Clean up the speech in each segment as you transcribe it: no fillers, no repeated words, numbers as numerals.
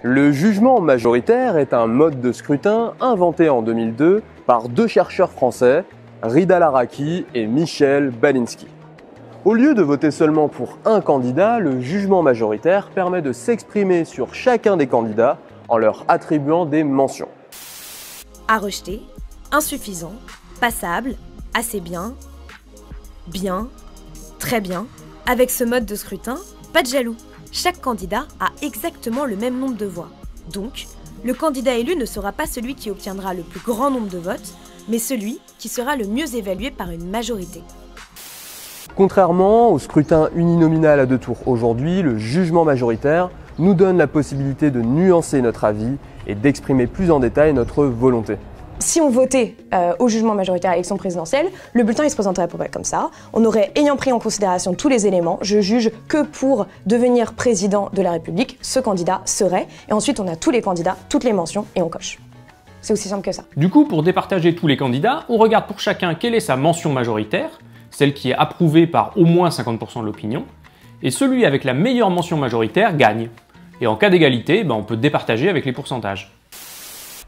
Le jugement majoritaire est un mode de scrutin inventé en 2002 par deux chercheurs français, Rida Laraki et Michel Balinski. Au lieu de voter seulement pour un candidat, le jugement majoritaire permet de s'exprimer sur chacun des candidats en leur attribuant des mentions. À rejeter, insuffisant, passable, assez bien, bien, très bien. Avec ce mode de scrutin, pas de jaloux. Chaque candidat a exactement le même nombre de voix. Donc, le candidat élu ne sera pas celui qui obtiendra le plus grand nombre de votes, mais celui qui sera le mieux évalué par une majorité. Contrairement au scrutin uninominal à deux tours aujourd'hui, le jugement majoritaire nous donne la possibilité de nuancer notre avis et d'exprimer plus en détail notre volonté. Si on votait au jugement majoritaire à l'élection présidentielle, le bulletin il se présenterait pas comme ça. On aurait, ayant pris en considération tous les éléments, je juge que pour devenir président de la République, ce candidat serait, et ensuite on a tous les candidats, toutes les mentions, et on coche. C'est aussi simple que ça. Du coup, pour départager tous les candidats, on regarde pour chacun quelle est sa mention majoritaire, celle qui est approuvée par au moins 50% de l'opinion, et celui avec la meilleure mention majoritaire gagne. Et en cas d'égalité, on peut départager avec les pourcentages.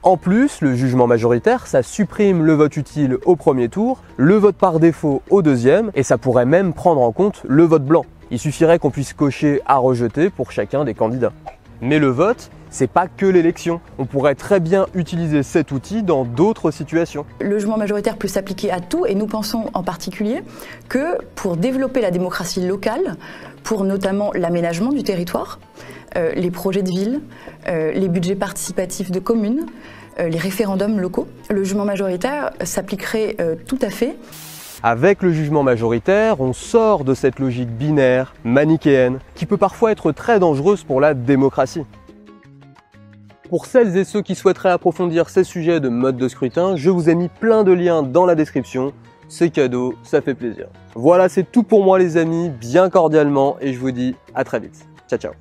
En plus, le jugement majoritaire, ça supprime le vote utile au premier tour, le vote par défaut au deuxième, et ça pourrait même prendre en compte le vote blanc. Il suffirait qu'on puisse cocher à rejeter pour chacun des candidats. Mais le vote, c'est pas que l'élection. On pourrait très bien utiliser cet outil dans d'autres situations. Le jugement majoritaire peut s'appliquer à tout et nous pensons en particulier que pour développer la démocratie locale, pour notamment l'aménagement du territoire, les projets de ville, les budgets participatifs de communes, les référendums locaux, le jugement majoritaire s'appliquerait tout à fait. Avec le jugement majoritaire, on sort de cette logique binaire, manichéenne, qui peut parfois être très dangereuse pour la démocratie. Pour celles et ceux qui souhaiteraient approfondir ces sujets de mode de scrutin, je vous ai mis plein de liens dans la description. C'est cadeau, ça fait plaisir. Voilà, c'est tout pour moi les amis, bien cordialement, et je vous dis à très vite. Ciao ciao.